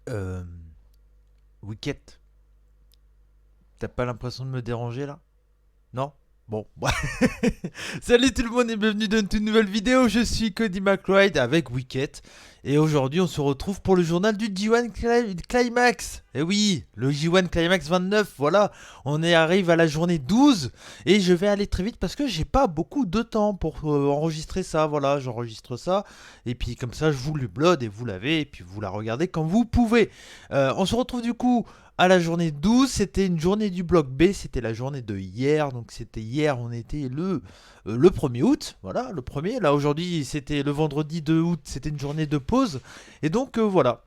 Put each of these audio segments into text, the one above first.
Euh, Wicket, t'as pas l'impression de me déranger là? Non? Bon, salut tout le monde et bienvenue dans une toute nouvelle vidéo. Je suis Cody McRide avec Wicket. Et aujourd'hui, on se retrouve pour le journal du G1 Climax. Et oui, le G1 Climax 29. Voilà, arrive à la journée 12. Et je vais aller très vite parce que j'ai pas beaucoup de temps pour enregistrer ça. Voilà, j'enregistre ça. Et puis comme ça, je vous le upload et vous l'avez. Et puis vous la regardez quand vous pouvez. On se retrouve du coup à la journée 12, c'était une journée du bloc B, c'était la journée de hier, donc c'était hier, on était le 1er août, voilà, le premier. Là aujourd'hui, c'était le vendredi 2 août, c'était une journée de pause. Et donc voilà,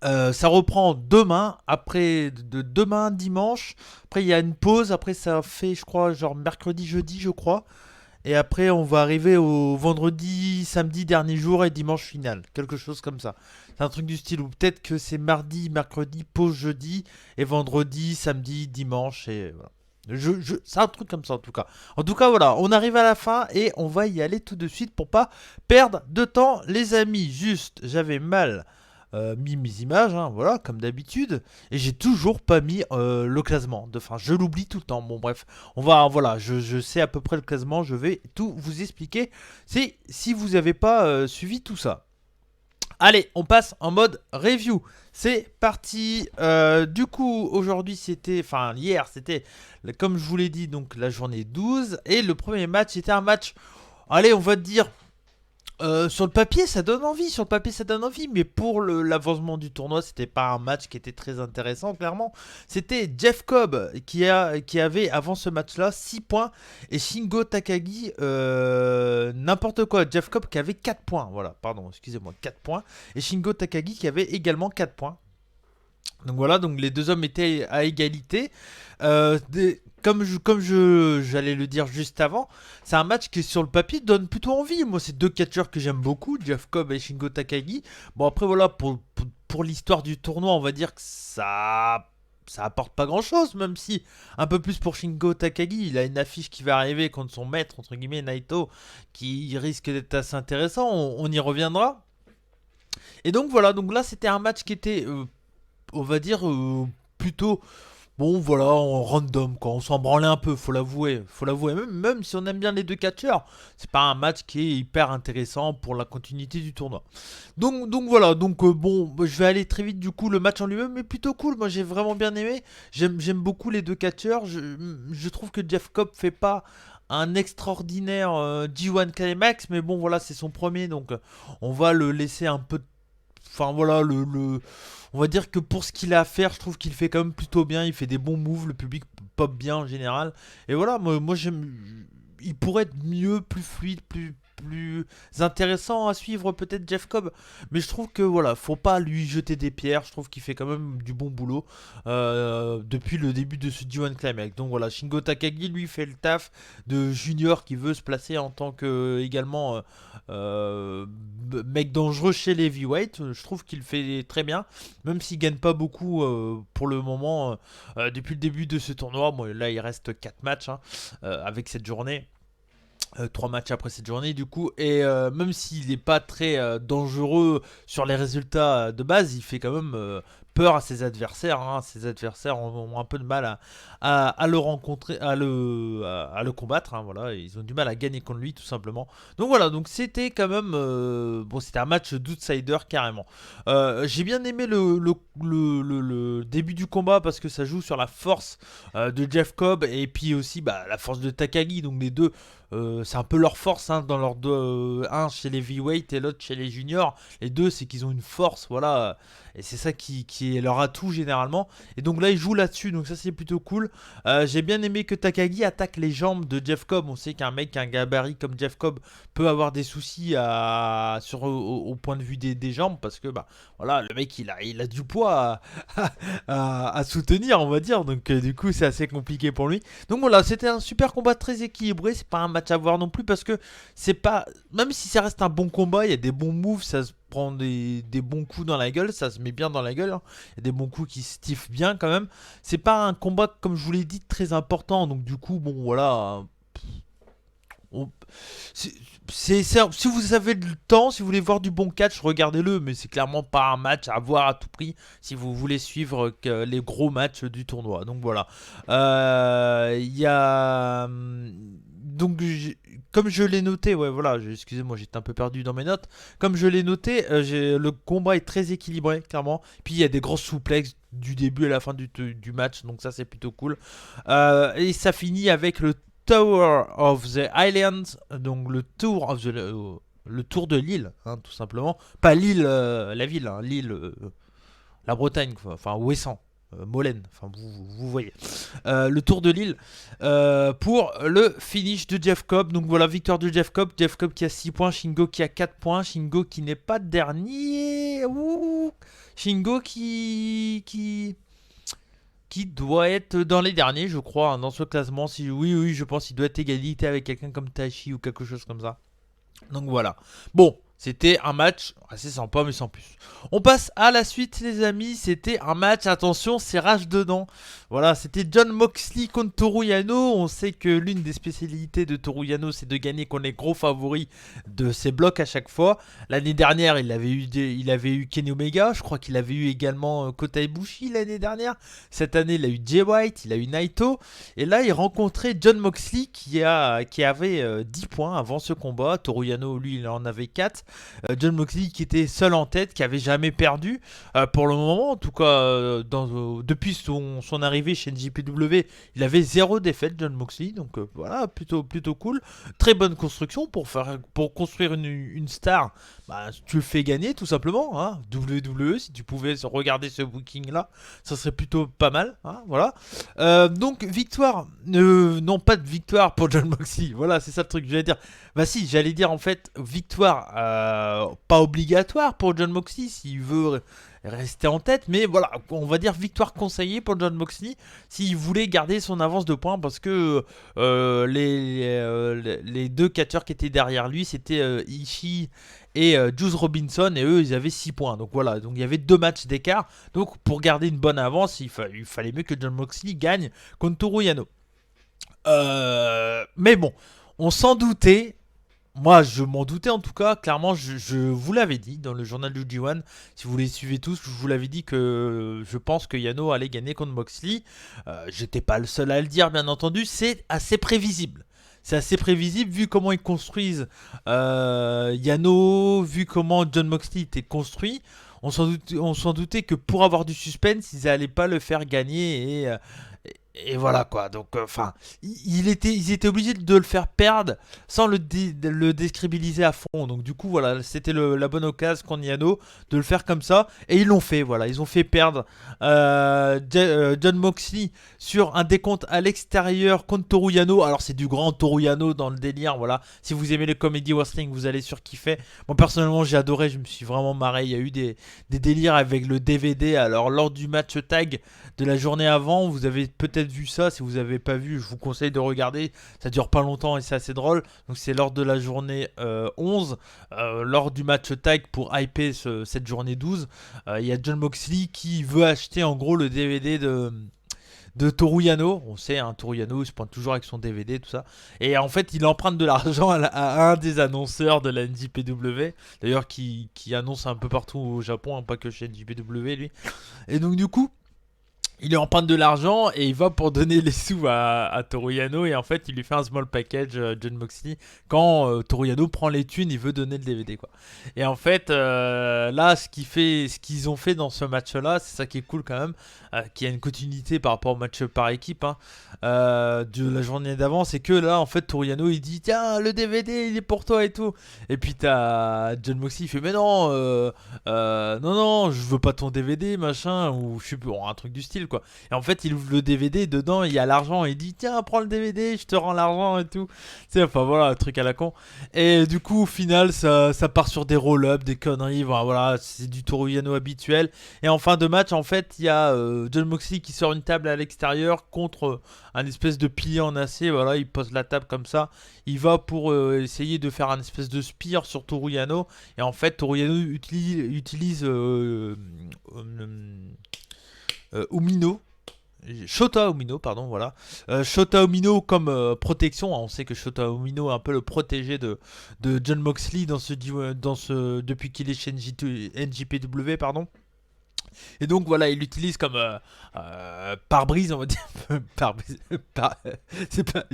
ça reprend demain, après de demain dimanche, après il y a une pause, après ça fait je crois genre mercredi, jeudi je crois. Et après, on va arriver au vendredi, samedi, dernier jour et dimanche final. Quelque chose comme ça. C'est un truc du style où peut-être que c'est mardi, mercredi, pause jeudi, et vendredi, samedi, dimanche, et voilà. C'est un truc comme ça en tout cas. En tout cas, voilà, on arrive à la fin et on va y aller tout de suite pour pas perdre de temps, les amis. Juste, j'avais mal mis mes images, hein, voilà, comme d'habitude, et j'ai toujours pas mis le classement. Enfin, je l'oublie tout le temps. Bon, bref, voilà, je sais à peu près le classement, je vais tout vous expliquer. C'est si vous n'avez pas suivi tout ça. Allez, on passe en mode review. C'est parti. Du coup, aujourd'hui c'était, enfin hier c'était, comme je vous l'ai dit, donc la journée 12. Et le premier match était un match, allez, on va dire sur le papier, ça donne envie. Sur le papier, ça donne envie. Mais pour l'avancement du tournoi, c'était pas un match qui était très intéressant, clairement. C'était Jeff Cobb qui avait, avant ce match-là, 6 points. Et Shingo Takagi, n'importe quoi. Jeff Cobb qui avait 4 points. Voilà, pardon, excusez-moi, 4 points. Et Shingo Takagi qui avait également 4 points. Donc voilà, donc les deux hommes étaient à égalité. J'allais le dire juste avant, c'est un match qui sur le papier donne plutôt envie. Moi, c'est deux catcheurs que j'aime beaucoup, Jeff Cobb et Shingo Takagi. Bon après voilà, pour l'histoire du tournoi, on va dire que ça apporte pas grand chose, même si un peu plus pour Shingo Takagi, il a une affiche qui va arriver contre son maître entre guillemets Naito, qui risque d'être assez intéressant. On y reviendra. Et donc voilà, donc là c'était un match qui était on va dire plutôt bon voilà en random quoi, on s'en branlait un peu, faut l'avouer, même si on aime bien les deux catcheurs, c'est pas un match qui est hyper intéressant pour la continuité du tournoi. Donc voilà, donc bon, je vais aller très vite. Du coup le match en lui-même est plutôt cool, moi j'ai vraiment bien aimé, j'aime beaucoup les deux catcheurs, je trouve que Jeff Cobb fait pas un extraordinaire G1 Climax, mais bon voilà c'est son premier, donc on va le laisser un peu. Enfin voilà, on va dire que pour ce qu'il a à faire, je trouve qu'il fait quand même plutôt bien. Il fait des bons moves, le public pop bien en général. Et voilà, moi j'aime. Il pourrait être mieux, plus fluide, plus intéressant à suivre peut-être Jeff Cobb. Mais je trouve que voilà, faut pas lui jeter des pierres. Je trouve qu'il fait quand même du bon boulot depuis le début de ce G1 Climax. Donc voilà, Shingo Takagi lui fait le taf de junior qui veut se placer en tant que également euh, mec dangereux chez les heavyweight. Je trouve qu'il fait très bien, même s'il gagne pas beaucoup pour le moment depuis le début de ce tournoi. Bon, là il reste 4 matchs hein, avec cette journée. 3 matchs après cette journée du coup, et même s'il n'est pas très dangereux sur les résultats de base, il fait quand même peur à ses adversaires hein. Ses adversaires ont un peu de mal à le rencontrer, à le combattre hein, voilà, ils ont du mal à gagner contre lui tout simplement. Donc voilà, donc c'était quand même bon, c'était un match d'outsider carrément. J'ai bien aimé le début du combat parce que ça joue sur la force de Jeff Cobb et puis aussi bah, la force de Takagi, donc les deux c'est un peu leur force hein, dans leur deux, un chez les heavyweight et l'autre chez les juniors. Les deux, c'est qu'ils ont une force, voilà, et c'est ça qui est leur atout généralement. Et donc là, ils jouent là-dessus, donc ça c'est plutôt cool. J'ai bien aimé que Takagi attaque les jambes de Jeff Cobb. On sait qu'un mec qui a un gabarit comme Jeff Cobb peut avoir des soucis au point de vue des jambes parce que bah voilà, le mec il a du poids à soutenir, on va dire. Donc du coup, c'est assez compliqué pour lui. Donc voilà, c'était un super combat très équilibré. C'est pas un match à voir non plus parce que c'est pas. Même si ça reste un bon combat, il y a des bons moves, ça se prend des bons coups dans la gueule, ça se met bien dans la gueule, hein. Il y a des bons coups qui stiffent bien quand même. C'est pas un combat, comme je vous l'ai dit, très important. Donc du coup, bon voilà. on- si vous avez le temps, si vous voulez voir du bon catch, regardez-le, mais c'est clairement pas un match à voir à tout prix si vous voulez suivre les gros matchs du tournoi. Donc voilà. Il y a. Donc, comme je l'ai noté, ouais, voilà, excusez-moi, j'étais un peu perdu dans mes notes. Comme je l'ai noté, le combat est très équilibré, clairement. Puis il y a des grosses souplexes du début à la fin du match, donc ça c'est plutôt cool. Et ça finit avec le Tower of the Islands, donc le tour de l'île, hein, tout simplement. Pas l'île, la ville, hein, l'île, la Bretagne, quoi. Enfin Ouessant, Molène, enfin vous voyez. Le tour de l'île pour le finish de Jeff Cobb. Donc voilà, victoire de Jeff Cobb. Jeff Cobb qui a 6 points, Shingo qui a 4 points, Shingo qui n'est pas dernier. Ouh. Shingo qui doit être dans les derniers, je crois, hein, dans ce classement. Si, oui, oui, je pense qu'il doit être égalité avec quelqu'un comme Tachi ou quelque chose comme ça. Donc voilà. Bon, c'était un match assez sympa, mais sans plus. On passe à la suite, les amis. C'était un match, attention, c'est rage dedans. Voilà, c'était John Moxley contre Toru Yano. On sait que l'une des spécialités de Toru Yano, c'est de gagner contre les gros favoris de ses blocs à chaque fois. L'année dernière, il avait eu Kenny Omega. Je crois qu'il avait eu également Kota Ibushi l'année dernière. Cette année, il a eu Jay White, il a eu Naito. Et là, il rencontrait John Moxley qui avait 10 points avant ce combat. Toru Yano, lui, il en avait 4. John Moxley qui était seul en tête, qui avait jamais perdu pour le moment, en tout cas depuis son arrivée chez NJPW, il avait 0 défaite John Moxley, donc voilà, plutôt cool. Très bonne construction pour construire une star. Bah, tu le fais gagner tout simplement, hein. WWE, si tu pouvais regarder ce booking là, ça serait plutôt pas mal, hein, voilà. Donc victoire, non pas de victoire pour John Moxley, voilà, c'est ça le truc que j'allais dire. Bah si, j'allais dire en fait victoire pas obligatoire pour John Moxley s'il veut rester en tête, mais voilà, on va dire victoire conseillée pour John Moxley s'il voulait garder son avance de points parce que les deux catcheurs qui étaient derrière lui c'était Ishii et Juice Robinson et eux ils avaient 6 points, donc voilà, donc il y avait 2 matchs d'écart, donc pour garder une bonne avance il fallait mieux que John Moxley gagne contre Toru Yano. Mais bon, on s'en doutait. Moi, je m'en doutais en tout cas. Clairement, je vous l'avais dit dans le journal du G1. Si vous les suivez tous, je vous l'avais dit que je pense que Yano allait gagner contre Moxley. J'étais pas le seul à le dire, bien entendu. C'est assez prévisible. C'est assez prévisible vu comment ils construisent Yano, vu comment John Moxley était construit. On s'en doutait que pour avoir du suspense, ils allaient pas le faire gagner et voilà quoi. Donc, enfin, ils étaient obligés de le faire perdre sans le décrédibiliser à fond. Donc, du coup, voilà, c'était la bonne occasion qu'on y a de le faire comme ça. Et ils l'ont fait, voilà. Ils ont fait perdre John Moxley sur un décompte à l'extérieur contre Toru Yano. Alors, c'est du grand Toru Yano dans le délire, voilà. Si vous aimez les comedy wrestling, vous allez surkiffer. Moi, personnellement, j'ai adoré. Je me suis vraiment marré. Il y a eu des délires avec le DVD. Alors, lors du match tag de la journée avant, vous avez peut-être vu ça. Si vous n'avez pas vu, je vous conseille de regarder. Ça dure pas longtemps et c'est assez drôle. Donc c'est lors de la journée 11, lors du match tag pour hyper cette journée 12. Il y a John Moxley qui veut acheter en gros le DVD de Toru Yano. On sait, hein, Toru Yano, il se pointe toujours avec son DVD, tout ça. Et en fait, il emprunte de l'argent à un des annonceurs de la NJPW. D'ailleurs, qui annonce un peu partout au Japon, hein, pas que chez NJPW, lui. Et donc, du coup, il lui emprunte de l'argent et il va pour donner les sous à Toru Yano et en fait il lui fait un small package John Moxley quand Toru Yano prend les thunes, il veut donner le DVD quoi. Et en fait là ce qu'ils ont fait dans ce match là, c'est ça qui est cool quand même, qui a une continuité par rapport au match par équipe, hein, de la journée d'avant, c'est que là en fait Toru Yano il dit tiens le DVD il est pour toi et tout, et puis t'as John Moxley il fait mais non non je veux pas ton DVD machin, ou je sais plus, un truc du style quoi. Et en fait il ouvre le DVD, dedans il y a l'argent et il dit tiens prends le DVD je te rends l'argent et tout, c'est enfin voilà un truc à la con. Et du coup au final ça part sur des roll-up, des conneries, voilà c'est du Toru Yano habituel. Et en fin de match en fait il y a John Moxley qui sort une table à l'extérieur contre un espèce de pilier en acier, voilà il pose la table comme ça, il va pour essayer de faire un espèce de spear sur Toru Yano. Et en fait Toru Yano utilise Umino. Shota Umino, pardon, voilà. Shota Umino comme protection, hein. On sait que Shota Umino est un peu le protégé de John Moxley depuis qu'il est chez NJPW, pardon. Et donc voilà, il l'utilise comme pare-brise, on va dire. Pare-brise. C'est pas,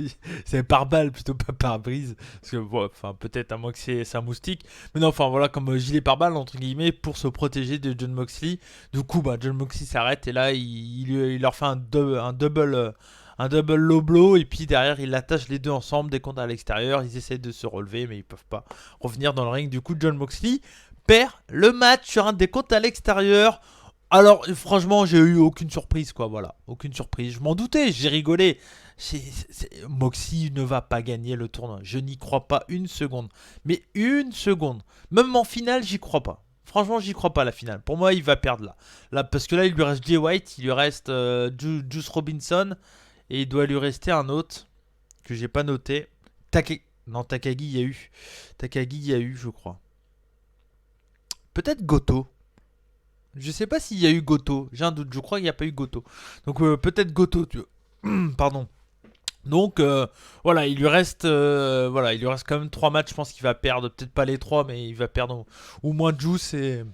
c'est pare-balles plutôt, pas pare-brise. Parce que, bon, enfin, peut-être à moins que c'est un moustique. Mais non, enfin voilà, comme gilet pare-balles, entre guillemets, pour se protéger de John Moxley. Du coup, bah, John Moxley s'arrête et là, il leur fait un double low blow. Et puis derrière, il attache les deux ensemble, des comptes à l'extérieur. Ils essaient de se relever, mais ils peuvent pas revenir dans le ring. Du coup, John Moxley perd le match sur un décompte à l'extérieur. Alors, franchement, j'ai eu aucune surprise, quoi, voilà. Aucune surprise. Je m'en doutais, j'ai rigolé. Moxie ne va pas gagner le tournoi. Je n'y crois pas une seconde. Mais une seconde. Même en finale, j'y crois pas. Franchement, j'y crois pas, la finale. Pour moi, il va perdre là. Là, parce que là, il lui reste Jay White, il lui reste Juice Robinson. Et il doit lui rester un autre que j'ai pas noté. Non, Takagi, il y a eu. Takagi, il y a eu, je crois. Peut-être Goto. Je sais pas s'il y a eu Goto. J'ai un doute. Je crois qu'il n'y a pas eu Goto. Donc peut-être Goto. Pardon. Donc voilà, il lui reste quand même 3 matchs. Je pense qu'il va perdre. Peut-être pas les 3, mais il va perdre au moins Juice et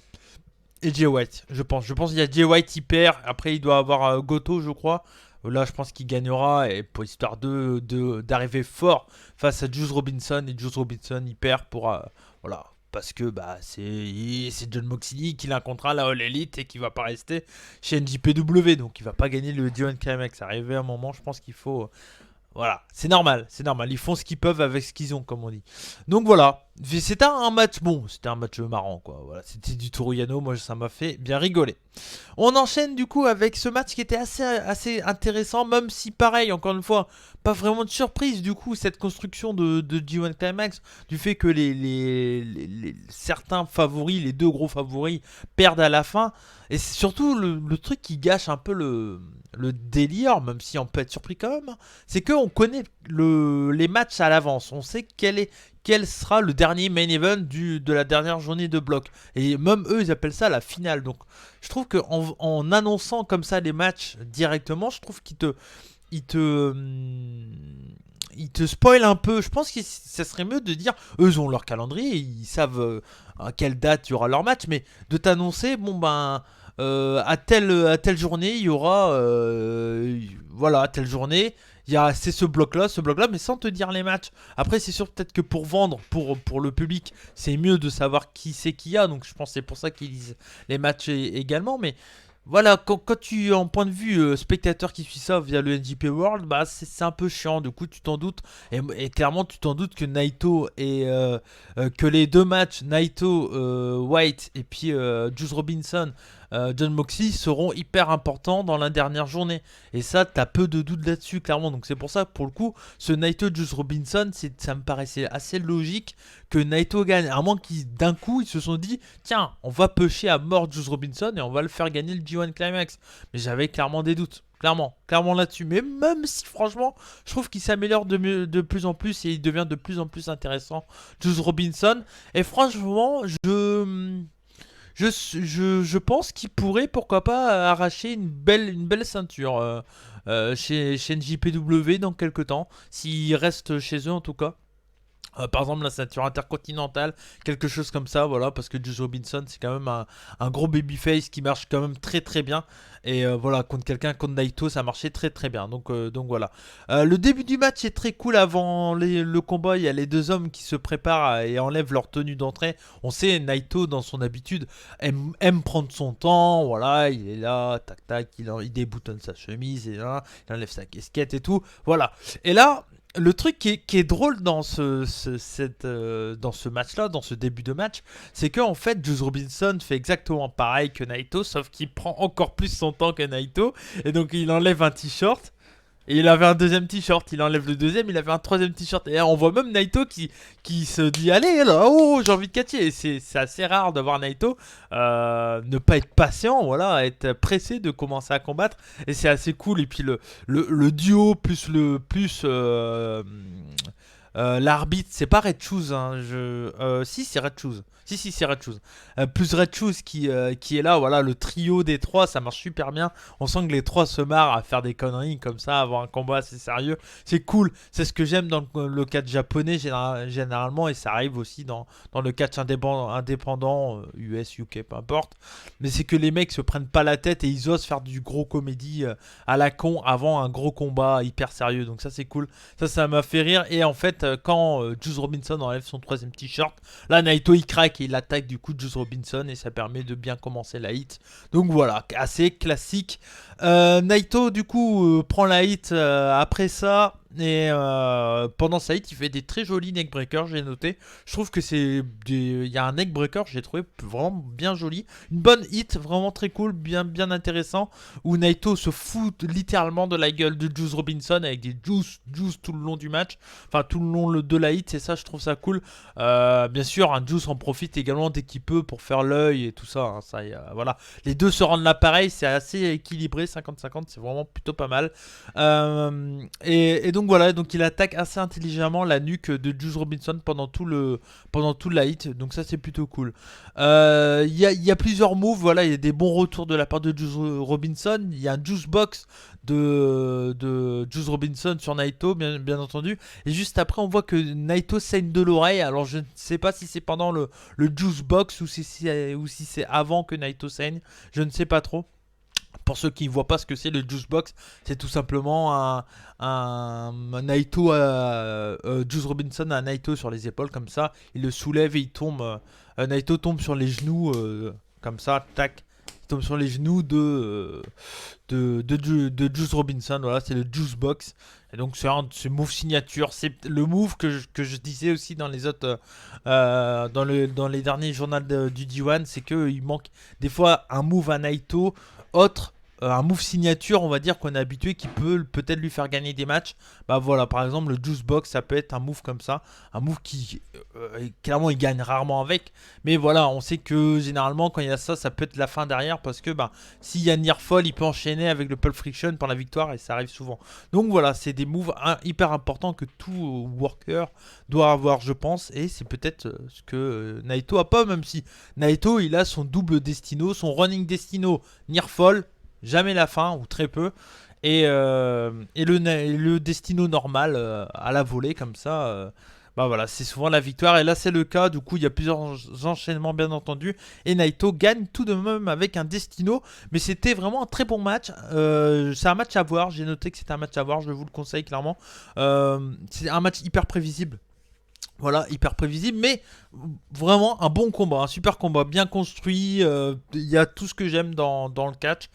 Jay White. Je pense. Je pense qu'il y a Jay White qui perd. Après, il doit avoir Goto, je crois. Là, je pense qu'il gagnera. Et pour histoire d'arriver fort face à Juice Robinson. Et Juice Robinson, il perd pour. Voilà. Parce que bah, c'est John Moxley qui a un contrat à la All Elite et qui va pas rester chez NJPW. Donc il va pas gagner le D1 KMX. Arrivé à un moment, je pense qu'il faut. Voilà, c'est normal, c'est normal. Ils font ce qu'ils peuvent avec ce qu'ils ont, comme on dit. Donc voilà, c'était un match bon, c'était un match marrant, quoi. Voilà, c'était du Toru Yano, moi ça m'a fait bien rigoler. On enchaîne du coup avec ce match qui était assez intéressant, même si pareil, encore une fois, pas vraiment de surprise du coup, cette construction de G1 Climax, du fait que certains favoris, les deux gros favoris, perdent à la fin. Et c'est surtout le truc qui gâche un peu le délire, même si on peut être surpris quand même, c'est qu'on connaît les matchs à l'avance. On sait quel sera le dernier main event de la dernière journée de bloc. Et même eux, ils appellent ça la finale. Donc je trouve qu'en annonçant comme ça les matchs directement, je trouve ils te, ils te spoilent un peu. Je pense que ça serait mieux de dire, eux ils ont leur calendrier, ils savent à quelle date il y aura leur match, mais de t'annoncer, bon ben, à telle journée, il y aura, voilà, à telle journée, c'est ce bloc-là, mais sans te dire les matchs. Après, c'est sûr peut-être que pour vendre, pour le public, c'est mieux de savoir qui c'est qu'il y a, donc je pense que c'est pour ça qu'ils disent les matchs également, mais voilà, quand tu es en point de vue spectateur qui suit ça via le NJP World, bah c'est un peu chiant. Du coup, tu t'en doutes. Et clairement, tu t'en doutes que Naito que les deux matchs, Naito, White et puis Juice Robinson, John Moxley seront hyper importants dans la dernière journée. Et ça, t'as peu de doutes là-dessus, clairement. Donc c'est pour ça, pour le coup, ce Naito Juice Robinson, ça me paraissait assez logique que Naito gagne. À moins qu'ils, d'un coup, ils se sont dit, tiens, on va pusher à mort Juice Robinson et on va le faire gagner le G1 Climax. Mais j'avais clairement des doutes. Clairement là-dessus. Mais même si, franchement, je trouve qu'il s'améliore de plus en plus et il devient de plus en plus intéressant, Juice Robinson. Et franchement, je pense qu'il pourrait, pourquoi pas, arracher une belle ceinture chez NJPW dans quelques temps, s'il reste chez eux en tout cas. Par exemple la ceinture intercontinentale, quelque chose comme ça, voilà, parce que Juice Robinson c'est quand même un gros babyface qui marche quand même très très bien. Et voilà, contre Naito, ça marchait très très bien. Donc voilà. Le début du match est très cool avant le combat. Il y a les deux hommes qui se préparent et enlèvent leur tenue d'entrée. On sait, Naito, dans son habitude, aime prendre son temps. Voilà, il est là, tac tac, il déboutonne sa chemise, et là, il enlève sa casquette et tout. Voilà. Et là, le truc qui est drôle dans dans ce match-là, dans ce début de match, c'est qu'en fait, Juice Robinson fait exactement pareil que Naito, sauf qu'il prend encore plus son temps que Naito, et donc il enlève un t-shirt. Et il avait un deuxième t-shirt, il enlève le deuxième, il avait un troisième t-shirt. Et là, on voit même Naito qui se dit, allez là, oh j'ai envie de catcher. Et c'est assez rare de voir Naito ne pas être patient, voilà, être pressé de commencer à combattre. Et c'est assez cool. Et puis le duo plus L'arbitre, c'est pas Red Shoes, hein, si c'est Red Shoes. Si, c'est Red Shoes. Plus Red Shoes qui est là, voilà, le trio des trois, ça marche super bien. On sent que les trois se marrent à faire des conneries comme ça, avoir un combat assez sérieux. C'est cool, c'est ce que j'aime dans le catch japonais généralement, et ça arrive aussi dans le catch indépendant, US, UK, peu importe. Mais c'est que les mecs se prennent pas la tête et ils osent faire du gros comédie à la con avant un gros combat hyper sérieux. Donc ça c'est cool. Ça m'a fait rire. Et en fait, quand Juice Robinson enlève son troisième t-shirt, là Naito il craque et il attaque du coup Juice Robinson et ça permet de bien commencer la hit. Donc voilà, assez classique. Naito du coup prend la hit après ça. Et pendant sa hit, il fait des très jolis neckbreakers, j'ai noté. Je trouve que il y a un neckbreaker, j'ai trouvé vraiment bien joli. Une bonne hit, vraiment très cool, bien intéressant. Où Naito se fout littéralement de la gueule de Juice Robinson avec des juice tout le long du match. Enfin, tout le long de la hit, c'est ça, je trouve ça cool. Bien sûr, un Juice en profite également dès qu'il peut pour faire l'œil et tout ça. Hein, ça voilà. Les deux se rendent l'appareil, c'est assez équilibré, 50-50, c'est vraiment plutôt pas mal. Et donc voilà, donc il attaque assez intelligemment la nuque de Juice Robinson pendant tout la hit, donc ça c'est plutôt cool. Il y a plusieurs moves, voilà, il y a des bons retours de la part de Juice Robinson. Il y a un Juice Box de Juice Robinson sur Naito, bien entendu. Et juste après, on voit que Naito saigne de l'oreille. Alors je ne sais pas si c'est pendant le Juice Box ou si c'est avant que Naito saigne, je ne sais pas trop. Pour ceux qui ne voient pas ce que c'est le Juice Box, c'est tout simplement un Naito, Juice Robinson a un Naito sur les épaules comme ça, il le soulève et il tombe. Naito tombe sur les genoux comme ça, tac. Il tombe sur les genoux de Juice Robinson. Voilà, c'est le Juice Box. Et donc c'est un de ses moves signature. C'est le move que je disais aussi dans les autres, dans les derniers journaux du D1, c'est qu'il manque des fois un move à Naito autre, un move signature, on va dire, qu'on est habitué, qui peut peut-être lui faire gagner des matchs. Bah voilà, par exemple, le Juice Box, ça peut être un move comme ça. Un move qui, clairement, il gagne rarement avec. Mais voilà, on sait que généralement, quand il y a ça, ça peut être la fin derrière. Parce que bah, s'il y a Near Fall, il peut enchaîner avec le Pulp Friction pour la victoire. Et ça arrive souvent. Donc voilà, c'est des moves hyper importants que tout worker doit avoir, je pense. Et c'est peut-être ce que Naito a pas, même si Naito, il a son double destino, son running destino Near Fall, jamais la fin ou très peu, et le destino normal à la volée comme ça. Bah voilà, c'est souvent la victoire et là c'est le cas. Du coup, il y a plusieurs enchaînements bien entendu et Naito gagne tout de même avec un destino. Mais c'était vraiment un très bon match. C'est un match à voir. J'ai noté que c'était un match à voir. Je vous le conseille clairement. C'est un match hyper prévisible. Voilà, hyper prévisible, mais vraiment un bon combat, un super combat, bien construit. Il y a tout ce que j'aime dans le catch,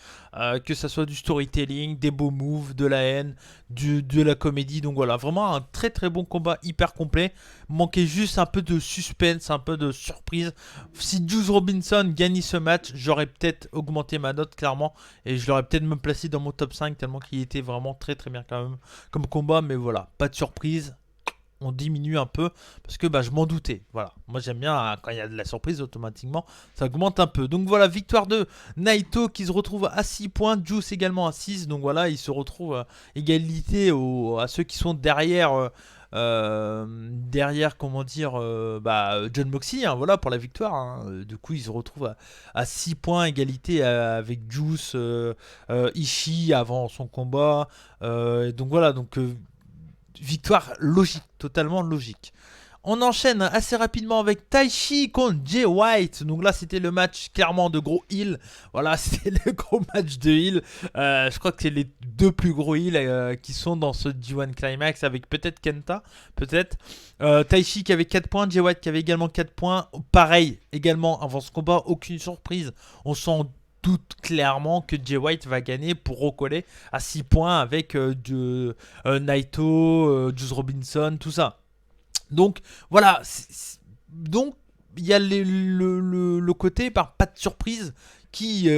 que ça soit du storytelling, des beaux moves, de la haine, de la comédie. Donc voilà, vraiment un très très bon combat, hyper complet. Manquait juste un peu de suspense, un peu de surprise. Si Juice Robinson gagnait ce match, j'aurais peut-être augmenté ma note clairement, et je l'aurais peut-être même placé dans mon top 5 tellement qu'il était vraiment très très bien quand même comme combat. Mais voilà, pas de surprise, on diminue un peu parce que bah, je m'en doutais. Voilà, moi j'aime bien quand il y a de la surprise, automatiquement ça augmente un peu. Donc voilà, victoire de Naito qui se retrouve à 6 points, Juice également à 6. Donc voilà, il se retrouve égalité à ceux qui sont derrière, comment dire, John Moxley, hein, voilà, pour la victoire, hein. Du coup il se retrouve à 6 points, égalité avec Juice, Ishii avant son combat. Donc voilà, donc victoire logique, totalement logique. On enchaîne assez rapidement avec Taichi contre Jay White. Donc là, c'était le match clairement de gros heal. Voilà, c'était le gros match de heal. Je crois que c'est les deux plus gros heals qui sont dans ce G1 Climax, avec peut-être Kenta, peut-être. Taichi qui avait 4 points, Jay White qui avait également 4 points. Pareil, également avant ce combat, aucune surprise. On s'en doute clairement que Jay White va gagner pour recoller à 6 points avec Naito, Juice Robinson, tout ça. Donc voilà, donc il y a le côté par pas de surprise qui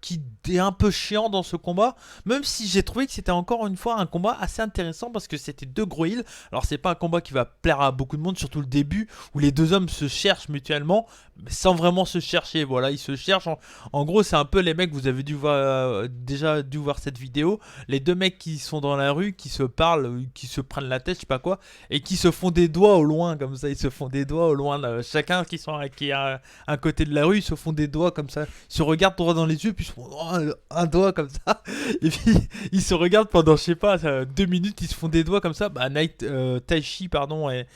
qui est un peu chiant dans ce combat, même si j'ai trouvé que c'était encore une fois un combat assez intéressant parce que c'était deux gros heals. Alors c'est pas un combat qui va plaire à beaucoup de monde, surtout le début où les deux hommes se cherchent mutuellement, mais sans vraiment se chercher. Voilà, ils se cherchent. En gros, c'est un peu les mecs, vous avez dû voir, déjà dû voir cette vidéo, les deux mecs qui sont dans la rue, qui se parlent, qui se prennent la tête, je sais pas quoi, et qui se font des doigts au loin comme ça. Ils se font des doigts au loin, là. Chacun qui est à un côté de la rue, ils se font des doigts comme ça. Ils se regardent droit dans les yeux, puis ils se font un doigt comme ça. Et puis ils se regardent pendant, je sais pas, 2 minutes, ils se font des doigts comme ça. Bah, Taichi, pardon, et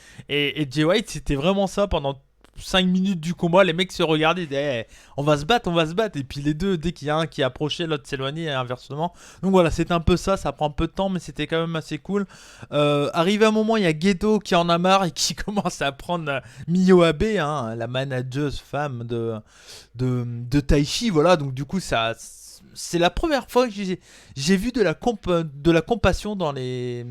Jay White, c'était vraiment ça pendant 5 minutes du combat. Les mecs se regardaient, ils disaient, hey, on va se battre, on va se battre. Et puis les deux, dès qu'il y a un qui approchait, l'autre s'éloignait et inversement. Donc voilà, c'était un peu ça. Ça prend un peu de temps, mais c'était quand même assez cool. Arrivé un moment, il y a Gedo qui en a marre et qui commence à prendre Miyo Abe, hein, la manageuse femme de Taichi. Voilà, donc du coup, ça. C'est la première fois que j'ai vu de la compassion dans les.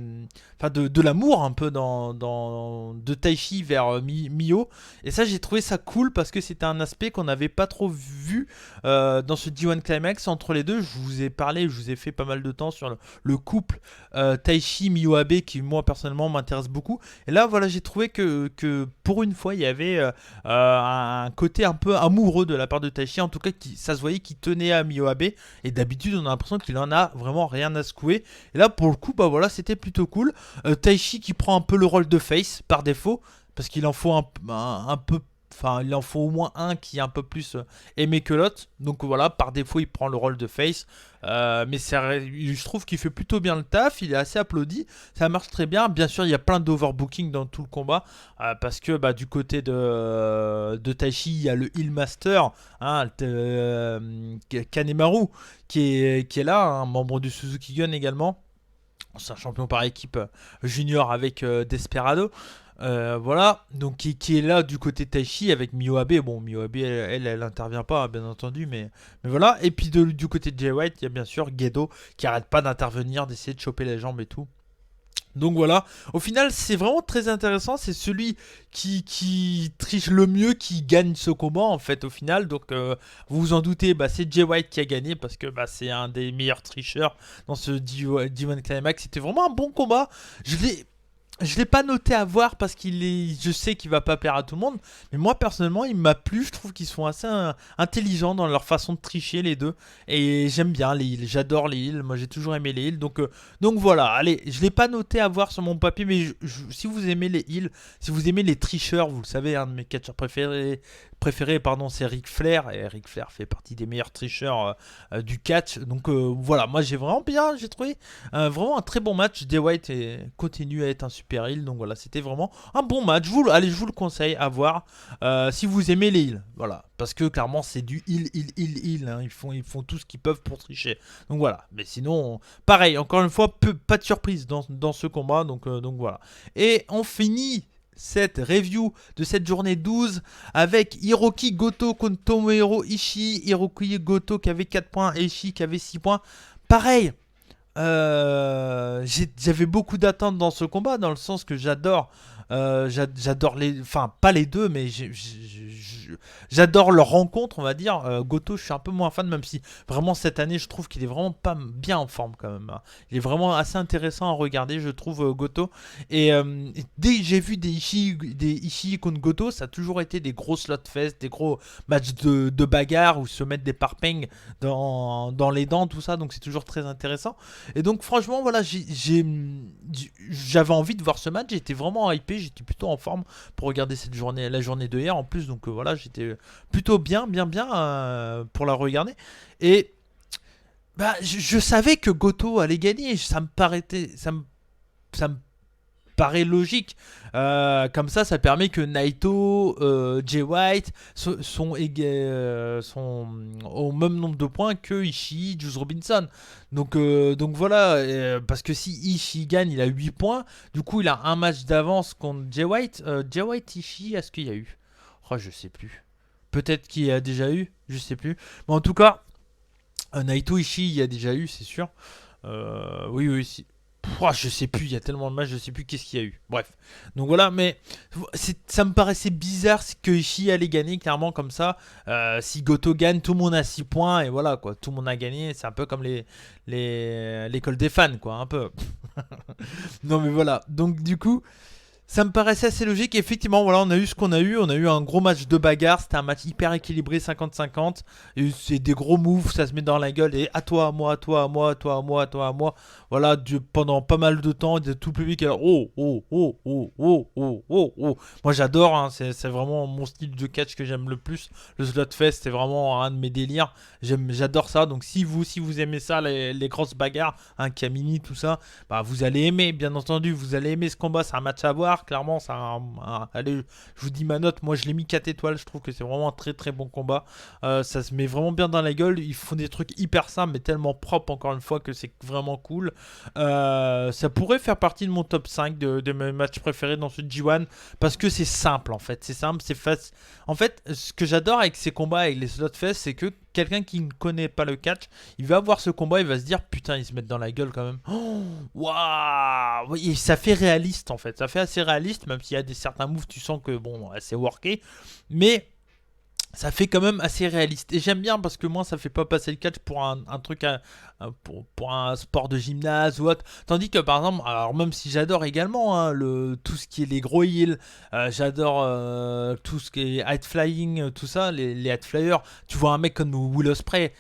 Enfin, de l'amour un peu de Taichi vers Mio. Et ça, j'ai trouvé ça cool parce que c'était un aspect qu'on n'avait pas trop vu dans ce D1 Climax entre les deux. Je vous ai parlé, je vous ai fait pas mal de temps sur le couple Taichi-Mio Abe qui, moi, personnellement, m'intéresse beaucoup. Et là, voilà, j'ai trouvé que pour une fois, il y avait un côté un peu amoureux de la part de Taichi. En tout cas, ça se voyait qu'il tenait à Mio Abe. Et d'habitude, on a l'impression qu'il en a vraiment rien à secouer. Et là, pour le coup, bah voilà, c'était plutôt cool. Taichi qui prend un peu le rôle de face par défaut, parce qu'il en faut un peu. Enfin, il en faut au moins un qui est un peu plus aimé que l'autre. Donc voilà, par défaut, il prend le rôle de face. Mais je trouve qu'il fait plutôt bien le taf. Il est assez applaudi. Ça marche très bien. Bien sûr, il y a plein d'overbooking dans tout le combat. Parce que bah, du côté de Taichi, il y a le Heal Master, hein, Kanemaru, qui est là, un membre du Suzuki Gun également. C'est un champion par équipe junior avec Desperado. Voilà, donc qui est là du côté Taichi avec Mio Abe. Bon, Mio Abe, elle intervient pas, bien entendu, mais voilà. Et puis du côté de Jay White, il y a bien sûr Gedo qui arrête pas d'intervenir, d'essayer de choper les jambes et tout. Donc voilà, au final c'est vraiment très intéressant, c'est celui qui triche le mieux qui gagne ce combat en fait au final. Donc vous vous en doutez, bah, c'est Jay White qui a gagné parce que bah, c'est un des meilleurs tricheurs dans ce D1 Climax. C'était vraiment un bon combat, je l'ai pas noté à voir parce je sais qu'il va pas plaire à tout le monde, mais moi personnellement il m'a plu. Je trouve qu'ils sont assez intelligents dans leur façon de tricher les deux, et j'aime bien les heals, j'adore les heals, moi j'ai toujours aimé les heals, donc voilà. Allez, je l'ai pas noté à voir sur mon papier, mais si vous aimez les heals, si vous aimez les tricheurs, vous le savez, un de mes catcheurs préférés, pardon, c'est Ric Flair, et Ric Flair fait partie des meilleurs tricheurs du catch. Donc voilà, moi j'ai trouvé vraiment un très bon match. Jay White continue à être un super heal, donc voilà, c'était vraiment un bon match. Allez, je vous le conseille à voir si vous aimez les heals, voilà, parce que clairement c'est du heal, hein. Ils font tout ce qu'ils peuvent pour tricher, donc voilà. Mais sinon, pareil, encore une fois, pas de surprise dans ce combat, donc voilà. Et on finit cette review de cette journée 12 avec Hiroki Goto contre Tomohiro Ishii. Hiroki Goto qui avait 4 points et Ishii qui avait 6 points. Pareil, j'avais beaucoup d'attentes dans ce combat, dans le sens que j'adore les, enfin pas les deux, mais j'adore leur rencontre, on va dire. Goto, je suis un peu moins fan, même si vraiment cette année je trouve qu'il est vraiment pas bien en forme quand même, hein. Il est vraiment assez intéressant à regarder, je trouve, Goto. Et dès que j'ai vu des Ishii contre Goto, ça a toujours été des gros slotfest, des gros matchs de bagarre où se mettent des parpengs dans les dents, tout ça, donc c'est toujours très intéressant. Et donc franchement voilà, j'avais envie de voir ce match, j'étais vraiment hypé, j'étais plutôt en forme pour regarder la journée de hier en plus, donc voilà, j'étais plutôt bien pour la regarder. Et bah, je savais que Goto allait gagner, ça me paraît logique. Comme ça permet que Naito, Jay White sont au même nombre de points que Ishii, Juice Robinson. Donc voilà, parce que si Ishii gagne, il a 8 points. Du coup, il a un match d'avance contre Jay White. Jay White, Ishii, est-ce qu'il y a eu? Oh, je sais plus. Peut-être qu'il y a déjà eu, je sais plus. Mais en tout cas, Naito Ishii, il y a déjà eu, c'est sûr. Oui, si. Pouah, je sais plus, il y a tellement de matchs, je sais plus qu'est-ce qu'il y a eu. Bref. Donc voilà, mais ça me paraissait bizarre que Ishii allait gagner clairement comme ça. Si Goto gagne, tout le monde a 6 points et voilà quoi, tout le monde a gagné. C'est un peu comme l'école des fans quoi, un peu. Non mais voilà, donc du coup, ça me paraissait assez logique. Effectivement, voilà, on a eu ce qu'on a eu. On a eu un gros match de bagarre. C'était un match hyper équilibré, 50-50. Et c'est des gros moves, ça se met dans la gueule. Et à toi, à moi, à toi, à moi, à toi, à moi, à toi, à moi. Voilà, pendant pas mal de temps, tout le public est là. Oh, oh, oh, oh, oh, oh, oh, oh. Moi, j'adore. Hein, c'est vraiment mon style de catch que j'aime le plus. Le Slotfest, c'est vraiment un de mes délires. J'adore ça. Donc, si vous aimez ça, les grosses bagarres, hein, Kamini, tout ça, bah, vous allez aimer, bien entendu. Vous allez aimer ce combat. C'est un match à voir. Clairement, allez, je vous dis ma note. Moi, je l'ai mis 4 étoiles. Je trouve que c'est vraiment un très très bon combat. Ça se met vraiment bien dans la gueule. Ils font des trucs hyper simples, mais tellement propres, encore une fois, que c'est vraiment cool. Ça pourrait faire partie de mon top 5 de mes matchs préférés dans ce G1 parce que c'est simple en fait. C'est simple, c'est facile. En fait, ce que j'adore avec ces combats, avec les Slotfest, c'est que quelqu'un qui ne connaît pas le catch, il va voir ce combat, il va se dire putain, ils se mettent dans la gueule quand même. Waouh, oui, ça fait réaliste en fait. Ça fait assez réaliste, même s'il y a certains moves, tu sens que bon, c'est worké. Mais ça fait quand même assez réaliste. Et j'aime bien parce que moi, ça fait pas passer le catch pour un truc, pour un sport de gymnase ou autre. Tandis que par exemple, alors même si j'adore également hein, tout ce qui est les gros heals, j'adore tout ce qui est high flying, tout ça, les high flyers. Tu vois un mec comme Will Ospreay,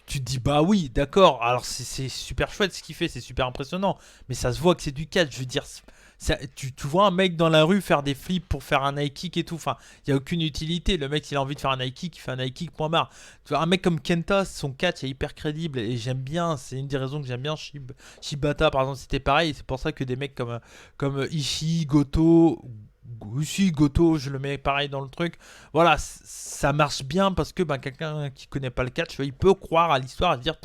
tu te dis bah oui, d'accord. Alors c'est super chouette ce qu'il fait, c'est super impressionnant. Mais ça se voit que c'est du catch. Je veux dire, tu vois un mec dans la rue faire des flips pour faire un high kick et tout. Enfin, il n'y a aucune utilité. Le mec, il a envie de faire un high kick, il fait un high kick, point barre. Tu vois, un mec comme Kenta, son catch est hyper crédible et j'aime bien. C'est une des raisons que j'aime bien Shibata, par exemple, c'était pareil. C'est pour ça que des mecs comme Ishii, Goto. Ishii, Goto, je le mets pareil dans le truc. Voilà, ça marche bien parce que quelqu'un qui connaît pas le catch, il peut croire à l'histoire et se dire,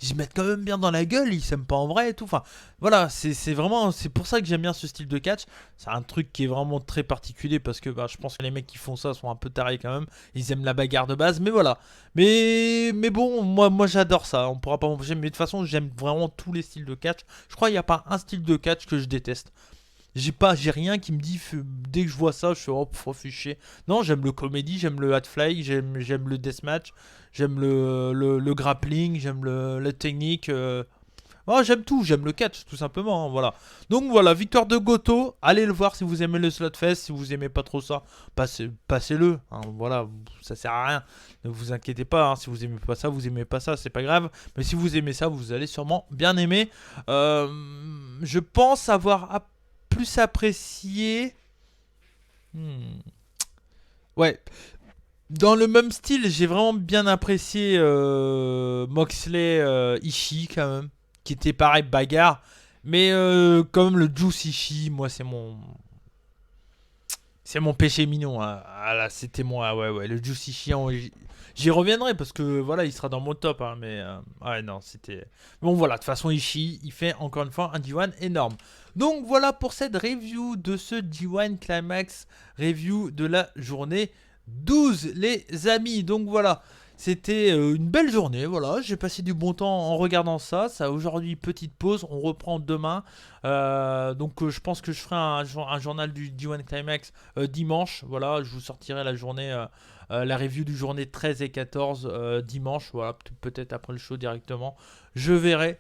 ils se mettent quand même bien dans la gueule, ils s'aiment pas en vrai et tout. Enfin, voilà, c'est vraiment, c'est pour ça que j'aime bien ce style de catch. C'est un truc qui est vraiment très particulier parce que je pense que les mecs qui font ça sont un peu tarés quand même. Ils aiment la bagarre de base, mais voilà. Mais bon, moi j'adore ça. On pourra pas m'empêcher, mais de toute façon, j'aime vraiment tous les styles de catch. Je crois qu'il n'y a pas un style de catch que je déteste. J'ai rien qui me dit dès que je vois ça, je fais oh faut ficher. Non, j'aime le comédie, j'aime le hatfly, j'aime le deathmatch, j'aime le grappling, j'aime la technique. Oh, j'aime tout, j'aime le catch tout simplement, hein, voilà. Donc voilà, victoire de Goto. Allez le voir si vous aimez le Slotfest, si vous aimez pas trop ça, passez-le. Hein, voilà, ça sert à rien. Ne vous inquiétez pas, hein, si vous aimez pas ça, vous aimez pas ça, c'est pas grave. Mais si vous aimez ça, vous allez sûrement bien aimer. Je pense avoir plus apprécié. Ouais. Dans le même style, j'ai vraiment bien apprécié Moxley Ishii quand même. Qui était pareil, bagarre. Mais quand même, le Juice Ishii, moi, c'est mon. C'est mon péché mignon. Hein. Ah là, c'était moi. Ouais, ouais. Le Juice Ishii, j'y reviendrai parce que voilà, il sera dans mon top. Hein, mais ouais, non, c'était. Bon, voilà. De toute façon, Ishii, il fait encore une fois un D1 énorme. Donc voilà pour cette review de ce D1 Climax. Review de la journée 12, les amis. Donc voilà. C'était une belle journée, voilà, j'ai passé du bon temps en regardant ça. Aujourd'hui, petite pause, on reprend demain. Donc je pense que je ferai un journal du D1 Climax dimanche. Voilà, je vous sortirai la journée, la review du journée 13 et 14 dimanche. Voilà, peut-être après le show directement. Je verrai.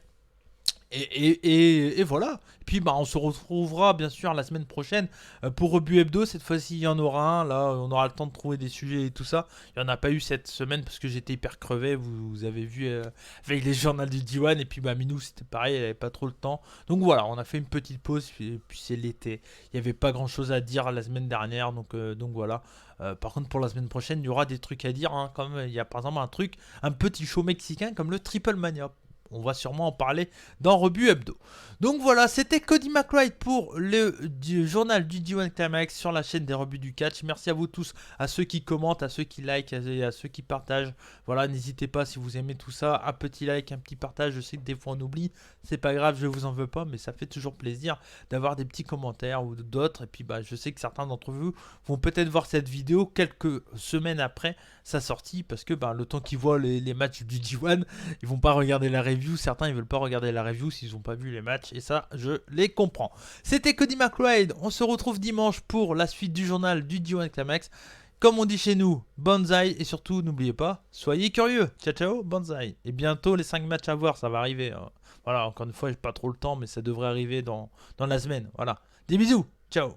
Et voilà. Et puis on se retrouvera bien sûr la semaine prochaine pour Rebut Hebdo. Cette fois-ci il y en aura un. Là on aura le temps de trouver des sujets et tout ça. Il n'y en a pas eu cette semaine parce que j'étais hyper crevé. Vous avez vu avec les journaux du D1. Et puis Minou c'était pareil, elle avait pas trop le temps. Donc voilà, on a fait une petite pause. Puis c'est l'été. Il n'y avait pas grand-chose à dire la semaine dernière. Donc voilà. Par contre pour la semaine prochaine il y aura des trucs à dire. Hein, comme il y a par exemple un petit show mexicain comme le Triple Mania. On va sûrement en parler dans Rebut Hebdo. Donc voilà, c'était Cody McWright pour le journal du D1 Climax sur la chaîne des Rebuts du Catch. Merci à vous tous, à ceux qui commentent, à ceux qui likent et à ceux qui partagent. Voilà, n'hésitez pas si vous aimez tout ça, un petit like, un petit partage. Je sais que des fois on oublie, c'est pas grave, je vous en veux pas, mais ça fait toujours plaisir d'avoir des petits commentaires ou d'autres. Et puis je sais que certains d'entre vous vont peut-être voir cette vidéo quelques semaines après sa sortie parce que le temps qu'ils voient les matchs du D1, ils vont pas regarder la review review. Certains ils veulent pas regarder la review s'ils n'ont pas vu les matchs, et ça je les comprends. C'était Cody McBride, on se retrouve dimanche pour la suite du journal du D1 Climax. Comme on dit chez nous, bonsaï, et surtout n'oubliez pas, soyez curieux. Ciao ciao, bonsaï. Et bientôt les 5 matchs à voir, ça va arriver. Voilà, encore une fois j'ai pas trop le temps, mais ça devrait arriver dans la semaine. Voilà, des bisous, ciao.